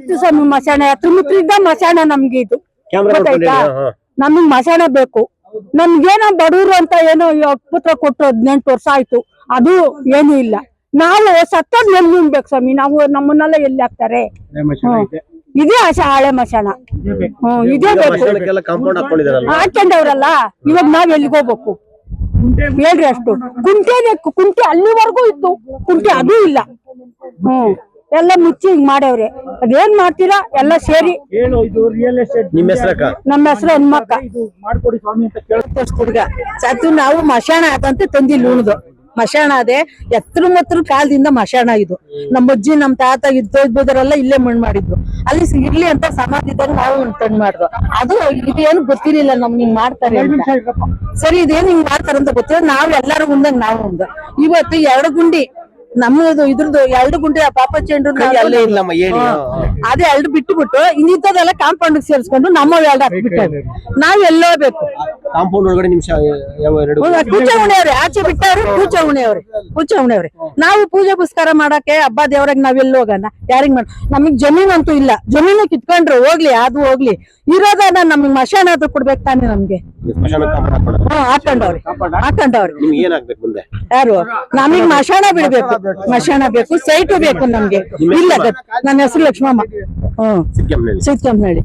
ಇತ್ತು ಸ್ವಾಮಿ ಮಸಾಣ ತುಮಕೂರಿಂದ ಮಸಾಣ ನಮ್ಗೆ ಇದು ಕ್ಯಾಮ್ರಾ ಗೊತ್ತಾಯ್ತಾ ನಮಗ್ ಮಸಾಣ ಬೇಕು ನಮ್ಗೇನೋ ಬಡವ್ರು ಅಂತ ಏನೋ ಪುತ್ರ ಕೊಟ್ಟು 18 ವರ್ಷ ಆಯ್ತು ಅದು ಏನು ಇಲ್ಲ ನಾವು ಸತ್ತೋದ್ ನೆಲ್ ಬೇಕು ಸ್ವಾಮಿ ನಾವು ನಮ್ಮನ್ನೆಲ್ಲ ಎಲ್ಲಿ ಹಾಕ್ತಾರೆ ಇದೇ ಹಳೆ ಮಸಾಣ ಇದೇ ಬೇಕು ಹಾಕೊಂಡವ್ರಲ್ಲ ಇವಾಗ ನಾವ್ ಎಲ್ಲಿಗೆ ಹೋಗ್ಬೇಕು ಹೇಳ್ರಿ ಅಷ್ಟು ಕುಂಟೆ ಬೇಕು ಕುಂಟೆ ಅಲ್ಲಿವರೆಗೂ ಇತ್ತು ಕುಂಟೆ ಅದು ಇಲ್ಲ ಎಲ್ಲ ಮುಚ್ಚಿ ಹಿಂಗ್ ಮಾಡ್ಯವ್ರೆ ಅದೇನ್ ಮಾಡ್ತೀರಾ ಎಲ್ಲ ಸೇರಿ ನಮ್ಮ ಹೆಸರು ಹನುಮಕ್ಕ ಹುಡ್ಗ ಸತ್ತು ನಾವು ಮಶಾಣ ಆದಂತೆ ತಂದಿಲ್ಲ ಉಣ್ದು ಮಶಾಣ ಅದೇ ಎತ್ರ ಕಾಲದಿಂದ ಮಶಾಣ ಇದು ನಮ್ಮ ಅಜ್ಜಿ ನಮ್ ತಾತ ಇದ್ದೋದ್ಬೋದರೆಲ್ಲ ಇಲ್ಲೇ ಮಣ್ಣು ಮಾಡಿದ್ರು ಅಲ್ಲಿ ಇರ್ಲಿ ಅಂತ ಸಮಾಧಿದಾಗ ನಾವು ತಂದ್ ಮಾಡ್ದು ಅದು ಇದೇನು ಗೊತ್ತಿರ್ಲಿಲ್ಲ ನಮ್ಗೆ ಹಿಂಗ್ ಮಾಡ್ತಾರೆ ಅಂತ ಸರಿ ಇದೇನು ಹಿಂಗ್ ಮಾಡ್ತಾರಂತ ಗೊತ್ತಿಲ್ಲ ನಾವ್ ಎಲ್ಲಾರು ಮುಂದಂಗ ನಾವು ಮುಂದ ಇವತ್ತು 2 ಗುಂಡಿ ನಮ್ಮದು ಇದ್ರದ್ದು 2 ಗುಂಡಿ ಆ ಪಾಪಚ್ಚಿ ಅದೇ 2 ಬಿಟ್ಟು ಇನ್ನಿದ್ದದೆಲ್ಲ ಕಾಂಪೌಂಡ್ ಸೇರಿಸ್ಕೊಂಡು ನಮ್ಮ 2 ಹಾಕ್ಬಿಟ್ಟು ನಾವ್ ಎಲ್ಲೋ ಬೇಕು ಕಾಂಪೌಂಡ್ ಒಳಗಡೆ ಪೂಜೆ ಉಣಿಯವ್ರೆ ಆಚೆ ಬಿಟ್ಟವ್ರೆ ಪೂಜೆ ಉಣಿಯವ್ರೆ ನಾವು ಪೂಜೆ ಪುಸ್ಕಾರ ಮಾಡಕ್ಕೆ ಹಬ್ಬ ದೇವ್ರಾಗ ನಾವೆಲ್ಲ ಹೋಗೋಣ ಯಾರಿಗ್ ಮಾಡ ನಮಗ್ ಜಮೀನ್ ಅಂತೂ ಇಲ್ಲ ಜಮೀನು ಕಿತ್ಕೊಂಡ್ರೆ ಹೋಗ್ಲಿ ಅದು ಹೋಗ್ಲಿ ಇರೋದನ್ನ ನಮಗ್ ಮಶಾಣ ಆದ್ರೂ ಕೊಡ್ಬೇಕು ತಾನೆ ನಮ್ಗೆ ಹಾಕೊಂಡವ್ರೆ ಯಾರು ನಮಗ್ ಮಶಾಣ ಬಿಡ್ಬೇಕು ಮಶಾಣ ಬೇಕು ಸೈಟು ಬೇಕು ನಮ್ಗೆ ಇಲ್ಲ ನನ್ನ ಹೆಸರು ಲಕ್ಷ್ಮಮ್ಮ ಸಿದ್ಕಂನಹಳ್ಳಿ